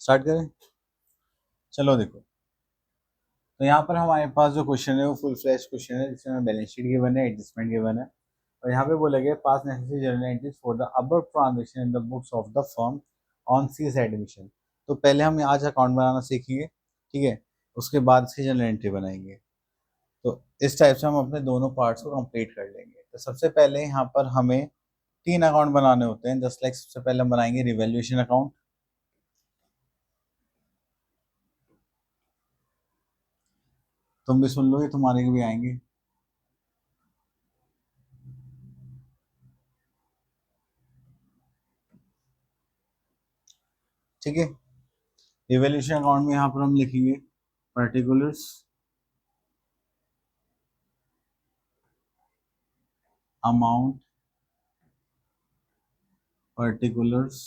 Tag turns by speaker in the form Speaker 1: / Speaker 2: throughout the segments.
Speaker 1: Start करें। चलो देखो, तो यहाँ पर हमारे पास जो क्वेश्चन है वो फुल फ्लैश क्वेश्चन है जिसमें बैलेंस शीट गिवन है, एडजस्टमेंट गिवन है और यहाँ पे बोला गया pass necessary journal entries for the above transaction in the books of the firm on C's admission. तो पहले हम आज अकाउंट बनाना सीखेंगे, ठीक है, उसके बाद इसकी जर्नल एंट्री बनाएंगे। तो इस टाइप से हम अपने दोनों पार्ट्स को कंप्लीट कर लेंगे। तो सबसे पहले यहाँ पर हमें 3 अकाउंट बनाने होते हैं। जस्ट लाइक सबसे पहले हम बनाएंगे रिवैल्यूएशन अकाउंट। तुम भी सुन लो, ये तुम्हारे भी आएंगे। ठीक है, रिवैल्यूएशन अकाउंट में यहाँ पर हम लिखेंगे पर्टिकुलर्स अमाउंट, पर्टिकुलर्स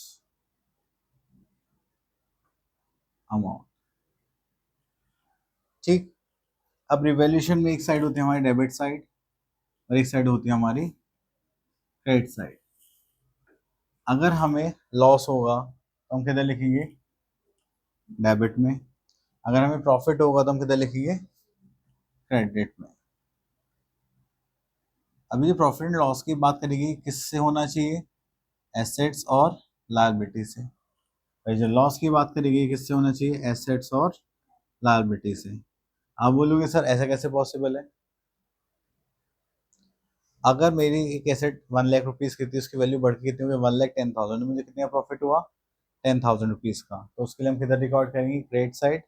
Speaker 1: अमाउंट। ठीक, अब रिवैल्यूएशन में एक साइड होती है हमारी डेबिट साइड और एक साइड होती है हमारी क्रेडिट साइड। अगर हमें लॉस होगा तो हम किधर लिखेंगे? डेबिट में। अगर हमें प्रॉफिट होगा तो हम किधर लिखेंगे? क्रेडिट में। अभी जो प्रॉफिट एंड लॉस की बात करेंगे किससे होना चाहिए? एसेट्स और लायबिलिटी से। और जो लॉस की बात करेंगे किससे होना चाहिए? एसेट्स और लायबिलिटी से। आप बोलोगे सर ऐसा कैसे पॉसिबल है? अगर मेरी एक एसेट 1 लाख रुपीज की थी, उसकी वैल्यू बढ़ के कितनी हुई? 1,10,000। मुझे कितने का प्रॉफिट हुआ? 10,000 रुपीज का। तो उसके लिए हम किधर रिकॉर्ड करेंगे? Credit side.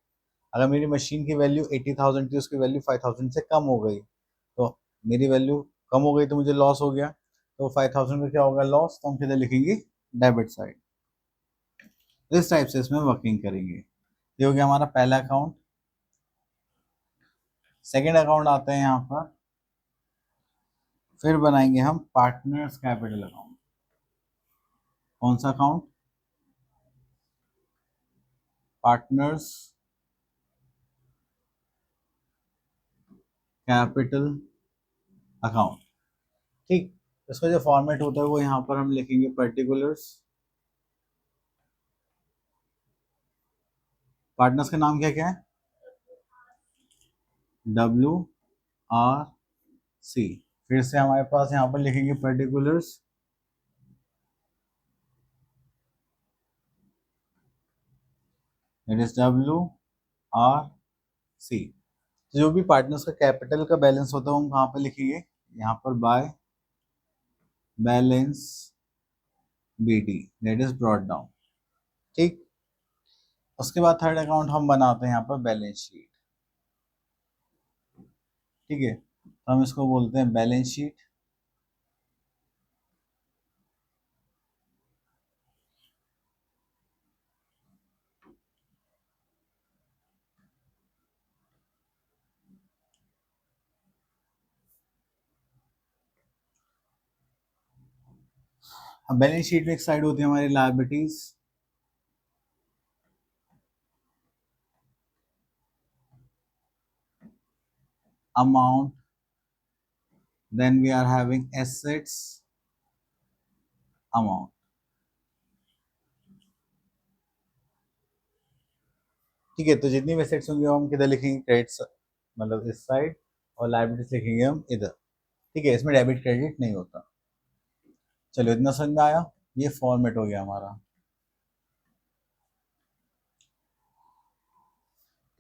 Speaker 1: अगर मेरी मशीन की वैल्यू 80,000 थी, उसकी वैल्यू 5,000 से कम हो गई, तो मेरी वैल्यू कम हो गई तो मुझे लॉस हो गया। तो 5,000 का क्या होगा? लॉस। तो हम किधर लिखेंगे? Debit side. इस टाइप से इसमें वर्किंग करेंगे। ये हो गया हमारा पहला अकाउंट। सेकेंड अकाउंट आता है यहाँ पर, फिर बनाएंगे हम पार्टनर्स कैपिटल अकाउंट। कौन सा अकाउंट? Partners capital account. ठीक, इसका जो फॉर्मेट होता है वो यहाँ पर हम लिखेंगे पर्टिकुलर्स। पार्टनर्स का नाम क्या क्या है? WRC। फिर से हमारे पास यहाँ पर लिखेंगे पर्टिकुलर्स इट इज WRC। जो भी पार्टनर्स का कैपिटल का बैलेंस होता है हम कहाँ पर लिखेंगे? यहाँ पर by balance BD, that is brought down. ठीक, उसके बाद थर्ड अकाउंट हम बनाते हैं यहाँ पर बैलेंस शीट। ठीक है, तो हम इसको बोलते हैं बैलेंस शीट। अब बैलेंस शीट में एक साइड होती है हमारी liabilities, amount, then we are having assets, amount. ठीक है, तो जितनी भी एसेट्स होंगे हम किधर लिखेंगे? क्रेडिट, मतलब इस साइड, और लायबिलिटीज लिखेंगे हम इधर। ठीक है, इसमें डेबिट क्रेडिट नहीं होता। चलो इतना समझ में आया? ये फॉर्मेट हो गया हमारा।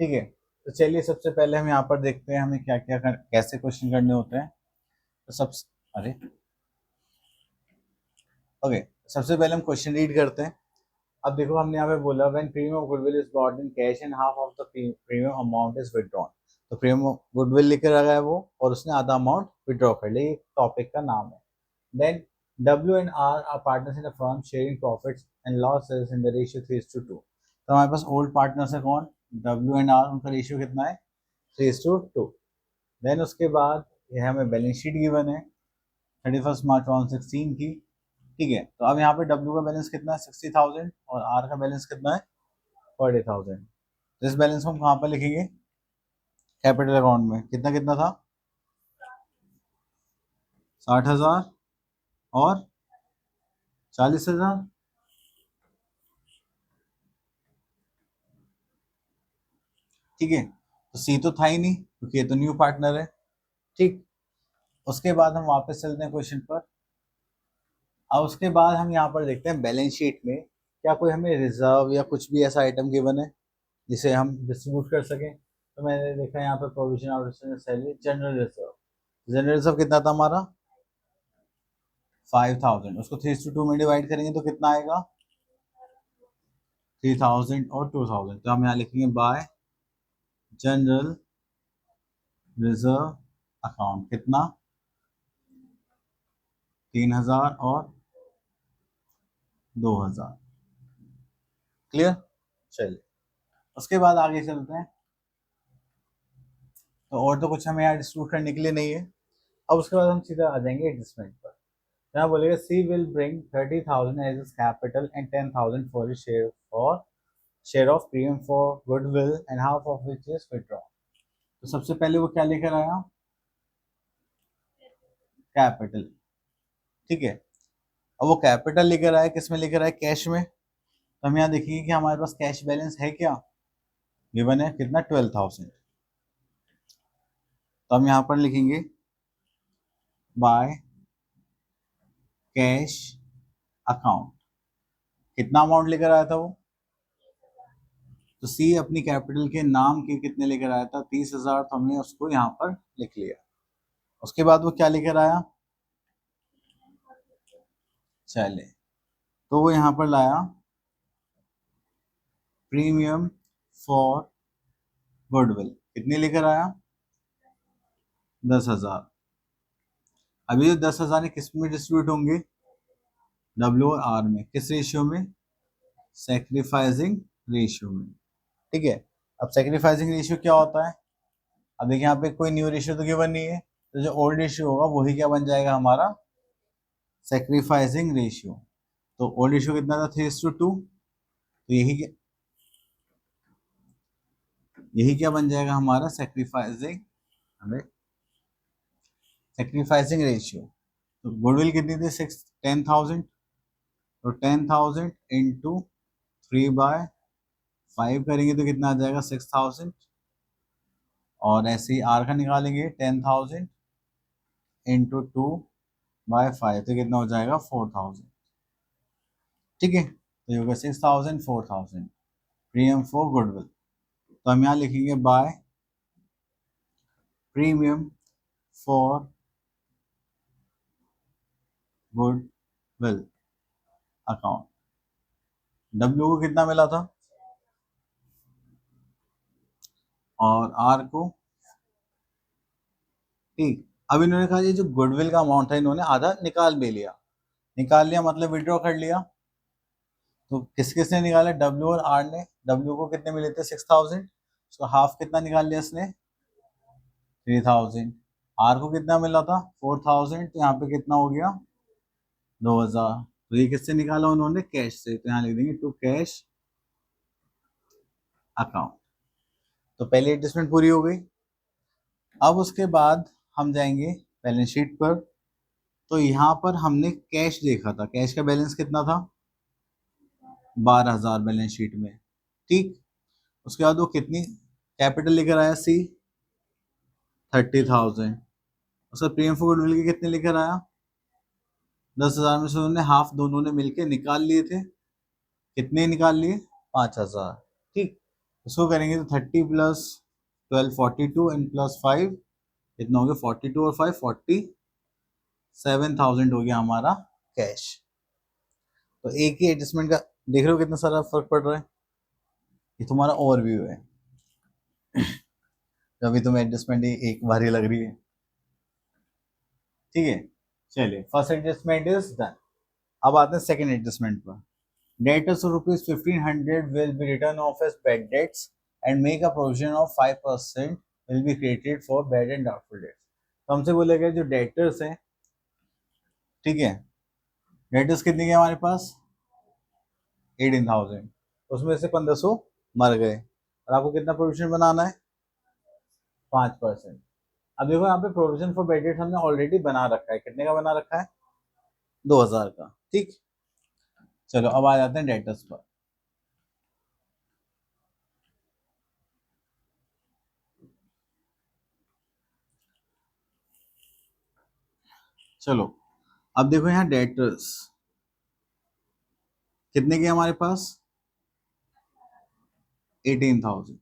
Speaker 1: ठीक है, तो चलिए सबसे पहले हम यहाँ पर देखते हैं हमें क्या क्या कैसे क्वेश्चन करने होते हैं। तो सब, अरे ओके, सबसे पहले हम क्वेश्चन रीड करते हैं। अब देखो हमने यहाँ पे बोला when premium of goodwill is bought in cash and half of the premium amount is withdrawn. तो प्रीमियम गुडविल लेकर आ गया वो और उसने आधा अमाउंट विड्रॉ कर लिया। ये टॉपिक का नाम है। Then W&R are partners in the firm sharing profits and losses in the ratio 3:2। तो हमारे पास ओल्ड पार्टनर्स है कौन? W&R, उनका रेशियो कितना है? 3:2। देन उसके बाद ये हमें बैलेंस शीट गिवन है 31 मार्च 2016 की। ठीक है, तो अब यहाँ पे W का बैलेंस कितना है? 60,000 और R का बैलेंस कितना है? 40,000। तो इस बैलेंस को हम कहाँ पर लिखेंगे? कैपिटल अकाउंट में। कितना कितना था? 60,000 और 40,000। ठीक है, तो सी तो था ही नहीं क्योंकि ये तो न्यू पार्टनर है। ठीक, उसके बाद हम वापस चलते हैं क्वेश्चन पर। अब उसके बाद हम यहाँ पर देखते हैं बैलेंस शीट में क्या कोई हमें रिजर्व या कुछ भी ऐसा आइटम गिवन है जिसे हम डिस्ट्रीब्यूट कर सकें। तो मैंने देखा यहाँ पर provision of salary, general reserve. General reserve कितना था हमारा 5000, उसको 3:2 में डिवाइड करेंगे तो कितना आएगा 3000 और 2000। तो हम यहाँ लिखेंगे बाय जनरल रिजर्व अकाउंट कितना 3000 और 2000। क्लियर, चलिए उसके बाद आगे चलते हैं। तो और तो कुछ हमें यहाँ डिस्ट्रीब्यूट करने के लिए नहीं है। अब उसके बाद हम सीधा आ जाएंगे एडजस्टमेंट पर। यहाँ बोलेगा she will bring 30,000 as capital and 10,000 for share of premium for goodwill and half of which is withdraw. तो सबसे पहले वो क्या लेकर आया कैपिटल। ठीक है, अब वो कैपिटल लेकर आया किस में लेकर आया कैश में। तो हम यहाँ देखेंगे कि हमारे पास कैश बैलेंस है क्या, गिवन है कितना 12,000। तो हम यहाँ पर लिखेंगे बाय कैश अकाउंट कितना अमाउंट लेकर आया था वो। तो सी अपनी कैपिटल के नाम के कितने लेकर आया था 30,000, तो हमने उसको यहाँ पर लिख लिया। उसके बाद वो क्या लेकर आया चले, तो वो यहाँ पर लाया प्रीमियम फॉर गुडविल कितने लेकर आया 10,000। अभी जो 10,000 किस में डिस्ट्रीब्यूट होंगे डब्ल्यू और आर में, किस रेशियो में सेक्रीफाइसिंग रेशियो में। ठीक है, अब सेक्रीफाइसिंग रेशियो क्या होता है। अब देखिए यहाँ पे कोई न्यू रेशियो तो गिवन नहीं है, तो जो ओल्ड रेशियो होगा वही क्या बन जाएगा हमारा सेक्रीफाइसिंग रेशियो। तो ओल्ड रेशियो कितना था 3:2, तो यही क्या बन जाएगा हमारा सेक्रीफाइसिंग रेशियो। तो गुडविल कितनी थी 10,000, तो 10,000 इंटू 3/5 करेंगे तो कितना आ जाएगा 6,000। और ऐसे ही आर का निकालेंगे 10,000 इंटू 2/5 तो कितना हो जाएगा 4,000। ठीक है, तो ये होगा 6,000 4,000 प्रीमियम फॉर गुडविल। तो हम यहाँ लिखेंगे by premium for goodwill account. W को कितना मिला था और आर को, ठीक। अब इन्होंने कहा ये जो गुडविल का अमाउंट था इन्होंने आधा निकाल भी लिया, निकाल लिया मतलब विड्रॉ कर लिया। तो किस किसने निकाला डब्ल्यू और आर ने। डब्ल्यू को कितने मिले थे 6,000, उसका हाफ कितना निकाल लिया इसने 3,000। आर को कितना मिला था 4,000, तो यहाँ पे कितना हो गया 2,000। तो ये किससे निकाला उन्होंने कैश से, तो यहाँ लिख देंगे टू कैश अकाउंट। तो पहली एडजस्टमेंट पूरी हो गई। अब उसके बाद हम जाएंगे बैलेंस शीट पर। तो यहाँ पर हमने कैश देखा था, कैश का बैलेंस कितना था 12,000 बैलेंस शीट में। ठीक, उसके बाद वो कितनी कैपिटल लेकर आया सी 30,000। उसका प्रीमियम फॉर गुडविल के कितने लेकर आया 10,000 में से उन्होंने हाफ दोनों ने मिलके निकाल लिए थे। कितने निकाल लिए 5,000। ठीक, उसको करेंगे तो 30 प्लस 12 42 एंड प्लस 5 कितना हो गया 42 और 5 47,000 हो गया हमारा कैश। तो एक ही एडजस्टमेंट का देख रहे हो कितना सारा फर्क पड़ रहा है। ये तुम्हारा ओवरव्यू है, अभी तुम्हें एडजस्टमेंट एक बार ही लग रही है। ठीक है, चलिए फर्स्ट एडजस्टमेंट इज डन। अब आते हैं सेकंड एडजस्टमेंट पर। Debtors of rupees 1,500 will be written off as bad debts and make a provision of 5% will be created for bad and doubtful debts। तो हमसे बोला गया जो डेटर्स हैं, ठीक है, डेटर्स कितने के हमारे पास 18,000, उसमें से 1,500 मर गए और आपको कितना प्रोविजन बनाना है 5%। अब देखो यहाँ पे प्रोविजन फॉर बैड डेट्स हमने ऑलरेडी बना रखा है, कितने का बना रखा है 2,000 का। ठीक, चलो अब आ जाते हैं डेटर्स पर। चलो अब देखो यहाँ डेटर्स कितने के हमारे पास 18,000,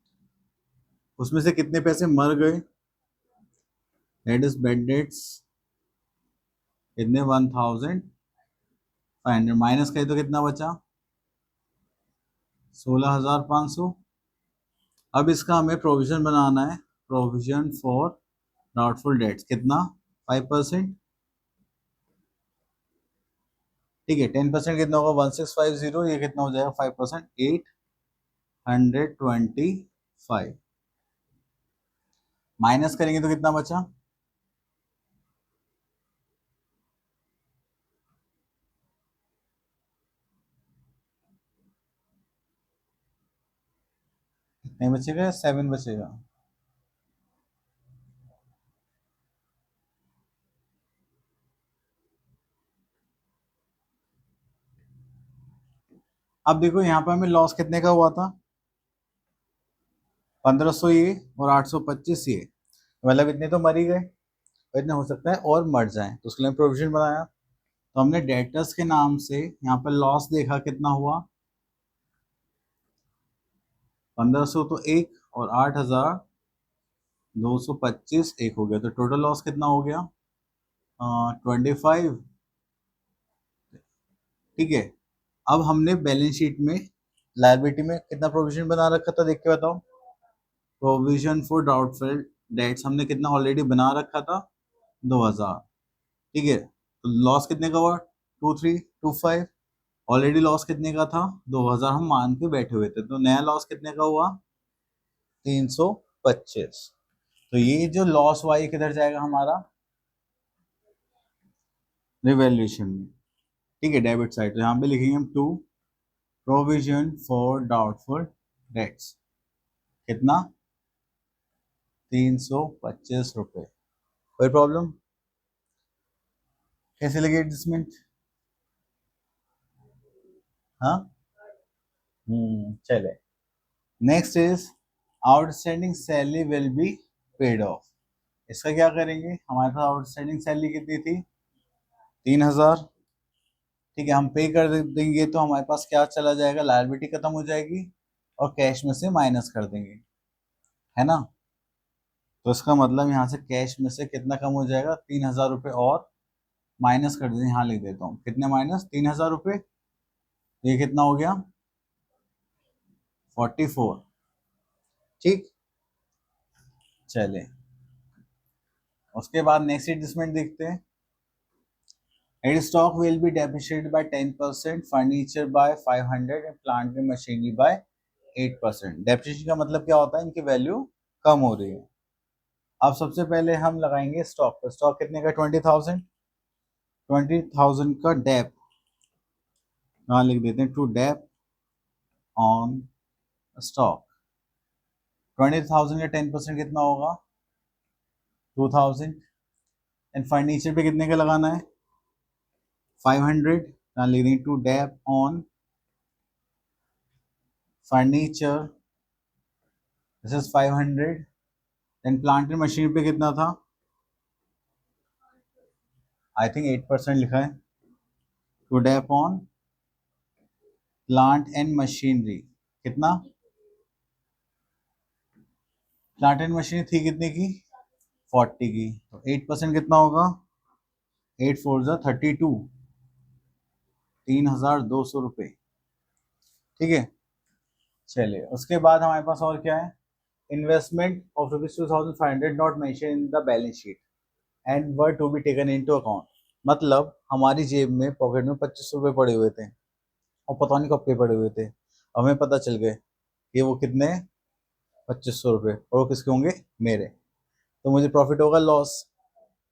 Speaker 1: उसमें से कितने पैसे मर गए, दैट इज बेड डेट्स कितने 1,500 माइनस करें तो कितना बचा 16,500। अब इसका हमें प्रोविजन बनाना है, प्रोविजन फॉर डाउटफुल डेट्स कितना 5%। ठीक है 10% कितना होगा 1650, ये कितना हो जाएगा 5% 825, माइनस करेंगे तो कितना बचा नहीं बचेगा 7 बचेगा। अब देखो यहाँ पे हमें लॉस कितने का हुआ था 1500 ये और 825 ये, मतलब इतने तो मर ही गए और इतने हो सकता है और मर जाए, तो उसके लिए प्रोविजन बनाया। तो हमने डेटर्स के नाम से यहाँ पर लॉस देखा कितना हुआ 1500 तो एक और 8,225 एक हो गया, तो टोटल लॉस कितना हो गया 25। ठीक है अब हमने बैलेंस शीट में लायबिलिटी में कितना प्रोविजन बना रखा था देख के बताओ, प्रोविजन फॉर डाउटफुल डेट्स हमने कितना ऑलरेडी बना रखा था 2,000। ठीक है तो लॉस कितने का हुआ 2325, ऑलरेडी लॉस कितने का था 2,000 हम मान के बैठे हुए थे, तो नया लॉस कितने का हुआ 325। तो ये जो लॉस हुआ ये किधर जाएगा हमारा रिवैल्यूएशन में। ठीक है डेबिट साइड, तो यहाँ पे लिखेंगे हम to provision for doubtful debts कितना 325 रुपये। कोई प्रॉब्लम कैसे लगी एडजस्टमेंट। हाँ चले next is outstanding salary will be paid of. इसका क्या करेंगे, हमारे पास आउटस्टैंडिंग सैलरी कितनी थी 3,000। ठीक है हम पे कर देंगे तो हमारे पास क्या चला जाएगा, लायबिलिटी खत्म हो जाएगी और कैश में से माइनस कर देंगे, है ना। तो इसका मतलब यहाँ से कैश में से कितना कम हो जाएगा 3,000 रुपये और माइनस कर देंगे, यहाँ लिख देता हूँ कितने माइनस 3,000 रुपये, ये कितना हो गया 44। ठीक चले उसके बाद नेक्स्ट एडजस्टमेंट देखते हैं। Add stock will be depreciated by 10%, furniture by 500 and plant and machinery by 8%। Depreciation का मतलब क्या होता है, इनकी वैल्यू कम हो रही है। अब सबसे पहले हम लगाएंगे स्टॉक पर, स्टॉक कितने का 20,000, 20,000 का डेप यहाँ लिख देते हैं टू डेप ऑन स्टॉक। 20,000 का 10% कितना होगा 2,000 एंड फर्नीचर पे कितने का लगाना है 500, यहाँ लिख देंगे to dep on furniture this is 500 and plant and machinery पे कितना था आई थिंक 8% लिखा है, to dep on plant and machinery कितना, प्लांट एंड मशीनरी थी कितने की 40 की, तो 8% कितना होगा 8 4 जा 32, 3,200 रुपये। ठीक है चलिए उसके बाद हमारे पास और क्या है, investment of ₹2,500 not mention in the balance sheet and were to be taken into account. मतलब हमारी जेब में पॉकेट में 25 रुपये पड़े हुए थे और पता नहीं कब के पड़े हुए थे, हमें पता चल गए कि वो कितने 2500 रुपये और वो किसके होंगे मेरे, तो मुझे प्रॉफिट होगा लॉस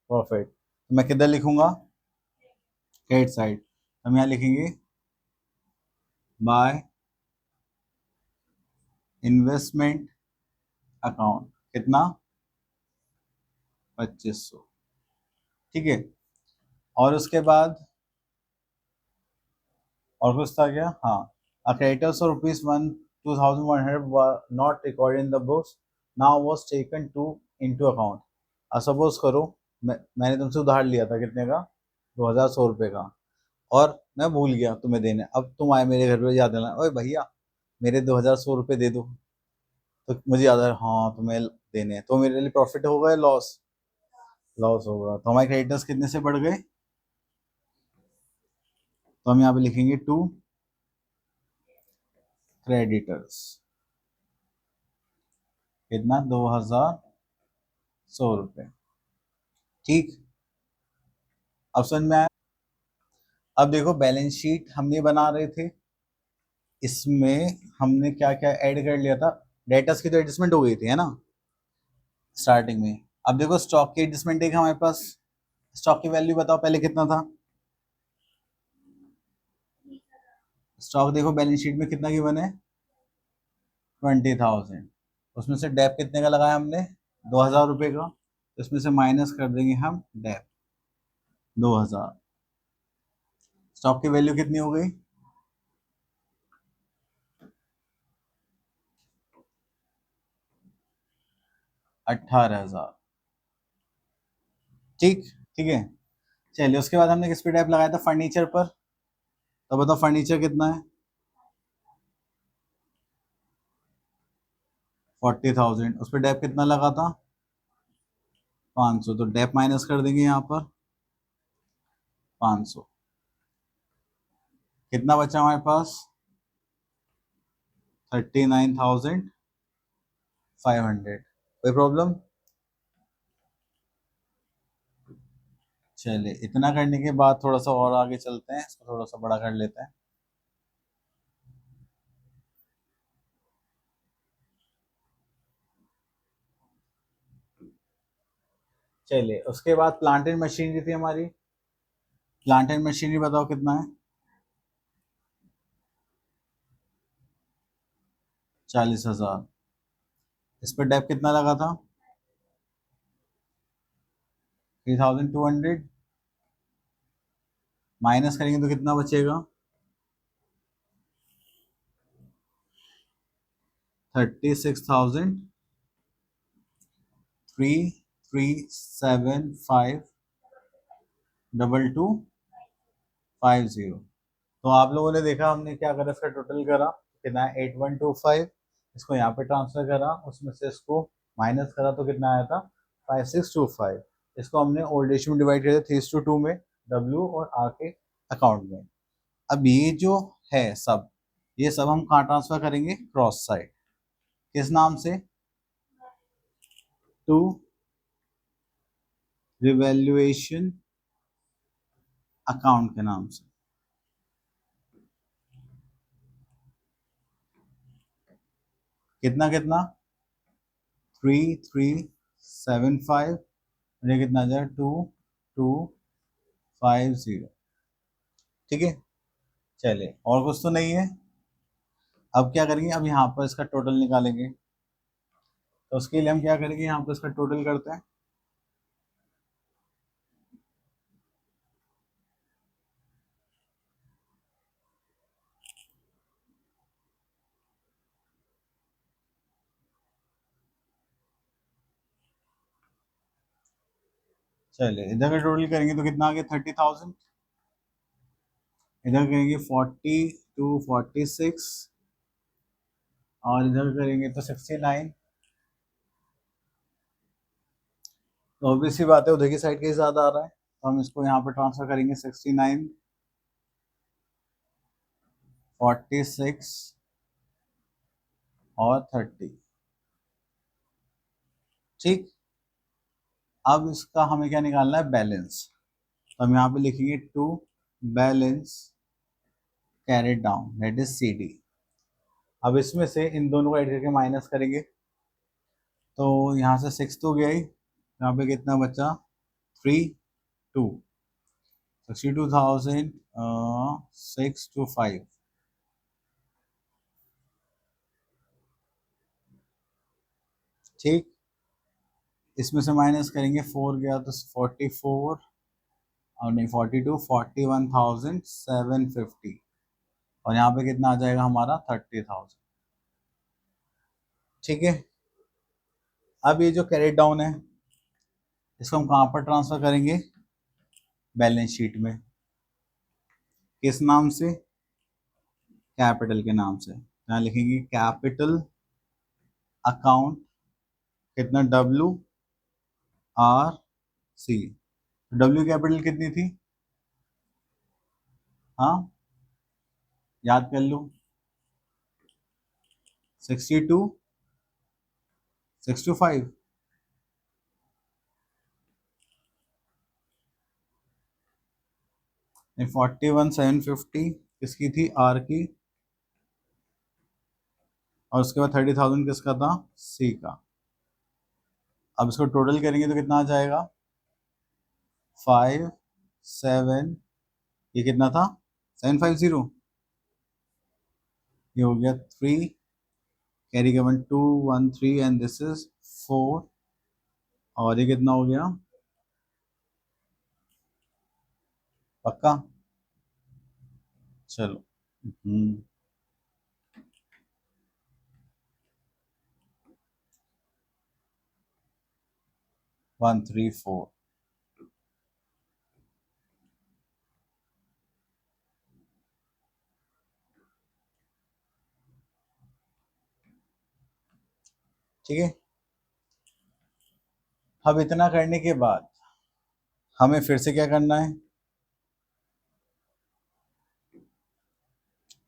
Speaker 1: प्रॉफिट, तो मैं किधर लिखूंगा क्रेडिट साइड, हम यहाँ लिखेंगे बाय इन्वेस्टमेंट अकाउंट कितना 2500। ठीक है और उसके बाद और कुछ था क्या, हाँ creditors of ₹2,100 were not recorded in the books now was taken to into account। Suppose करो मैंने तुमसे उधार लिया था कितने का 2100 रुपये का, और मैं भूल गया तुम्हें देने। अब तुम आए मेरे घर पे याद दिलाना, ओए भैया मेरे 2100 रुपये दे दो, तो मुझे याद है हाँ तुम्हें देने हैं, तो मेरे लिए प्रॉफिट होगा या लॉस? लॉस होगा। तो हमारे क्रेडिटर्स कितने से बढ़ गए? तो हम यहाँ पे लिखेंगे टू क्रेडिटर्स, कितना? 2100 रुपये। ठीक, अब समझ में आया? अब देखो बैलेंस शीट हम नहीं बना रहे थे, इसमें हमने क्या क्या ऐड कर लिया था। डेटर्स की तो एडजस्टमेंट हो गई थी, है ना, स्टार्टिंग में। अब देखो स्टॉक की एडजस्टमेंट एक हमारे पास। स्टॉक की वैल्यू बताओ पहले कितना था? स्टॉक देखो बैलेंस शीट में कितना गिवन है? 20,000। उसमें से डेप कितने का लगाया हमने? 2,000 रुपये का। तो इसमें से माइनस कर देंगे हम डेप 2,000। स्टॉक की वैल्यू कितनी हो गई? 18,000। ठीक, ठीक है। चलिए उसके बाद हमने किस पे डेप लगाया था? फर्नीचर पर। तो बताओ फर्नीचर कितना है? 40,000। उस पर डेप कितना लगा था? 500। तो डेप माइनस कर देंगे यहाँ पर 500। कितना बचा हमारे पास? 39,500। कोई प्रॉब्लम? चलिए इतना करने के बाद थोड़ा सा और आगे चलते हैं, इसको थोड़ा सा बड़ा कर लेते हैं। चलिए उसके बाद प्लांट एंड मशीनरी थी हमारी। प्लांट एंड मशीनरी बताओ कितना है? 40,000। इस पर डेप कितना लगा था? 3,200। माइनस करेंगे तो कितना बचेगा? 36,337,522,50। तो आप लोगों ने देखा हमने क्या करा, इसका टोटल करा कितना है? 8125। इसको यहाँ पे ट्रांसफर करा, उसमें से इसको माइनस करा तो कितना आया था? 5625। इसको हमने ओल्ड रेशियो में डिवाइड किया 3:2 में, डब्ल्यू और आर के अकाउंट में। अब ये जो है सब, ये सब हम कहाँ ट्रांसफर करेंगे? Cross side. किस नाम से? टू रिवैल्यूएशन अकाउंट के नाम से। कितना कितना? 3375। ये कितना आ जाएगा? 2250। ठीक है। चलिए और कुछ तो नहीं है। अब क्या करेंगे? अब यहाँ पर इसका टोटल निकालेंगे। तो उसके लिए हम क्या करेंगे? यहाँ पर इसका टोटल करते हैं। चलिए इधर का टोटल करेंगे तो कितना आ गया? 30,000। इधर करेंगे 4246, और इधर करेंगे तो 69। तो ऑब्वियस सी बात है उधर की साइड के ज़्यादा आ रहा है, तो हम इसको यहाँ पर ट्रांसफर करेंगे। 69, 46 और 30। ठीक। अब इसका हमें क्या निकालना है? बैलेंस। तो हम यहाँ पे लिखेंगे to balance carried down, that is C D. अब इसमें से इन दोनों को ऐड करके माइनस करेंगे, तो यहाँ से 6 तो गया ही, यहाँ पे कितना बचा? 62,625। ठीक। इसमें से माइनस करेंगे, 4 गया तो 44, और नहीं 42, 41,750। और यहाँ पे कितना आ जाएगा हमारा? 30,000। ठीक है। अब ये जो कैरेट डाउन है, इसको हम कहाँ पर ट्रांसफर करेंगे? बैलेंस शीट में, किस नाम से? कैपिटल के नाम से। यहाँ लिखेंगे कैपिटल अकाउंट, कितना? WRC। डब्ल्यू कैपिटल कितनी थी? हाँ, याद कर लो। 62, 6 to 5। 41,750 किसकी थी? आर की। और उसके बाद 30,000 किसका था? सी का। अब इसको टोटल करेंगे तो कितना आ जाएगा? 5, 7, ये कितना था? 750। ये हो गया 3, कैरी का 1, 2, 1, 3 एंड दिस इज 4। और ये कितना हो गया? पक्का? चलो। 1, 3, 4। ठीक है। अब इतना करने के बाद हमें फिर से क्या करना है?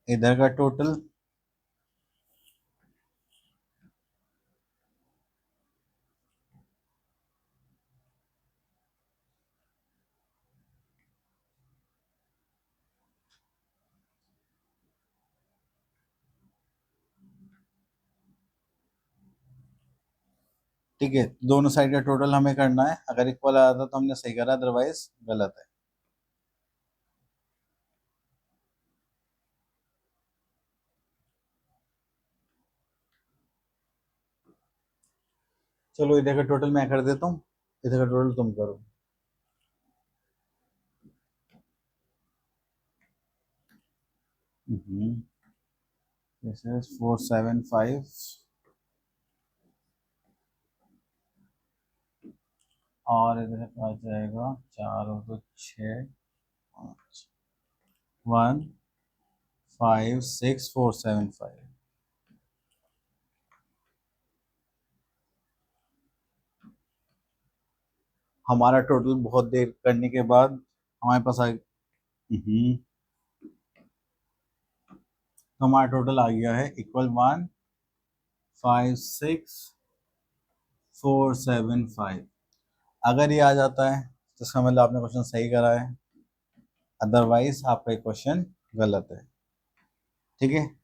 Speaker 1: इधर का टोटल, ठीक है, दोनों साइड का टोटल हमें करना है। अगर इक्वल आया था तो हमने सही करा, अदरवाइज गलत है। चलो इधर का टोटल मैं कर देता हूँ, इधर का टोटल तुम करो। दिस इज 475 और इधर आ जाएगा 4 और 2 6, 5, 1, 5, 6, 475। हमारा टोटल बहुत देर करने के बाद हमारे पास आ, तो हमारा टोटल आ गया है इक्वल 1, 5, 6, 475। अगर ये आ जाता है तो इसका मतलब आपने क्वेश्चन सही करा है, अदरवाइज आपका क्वेश्चन गलत है। ठीक है।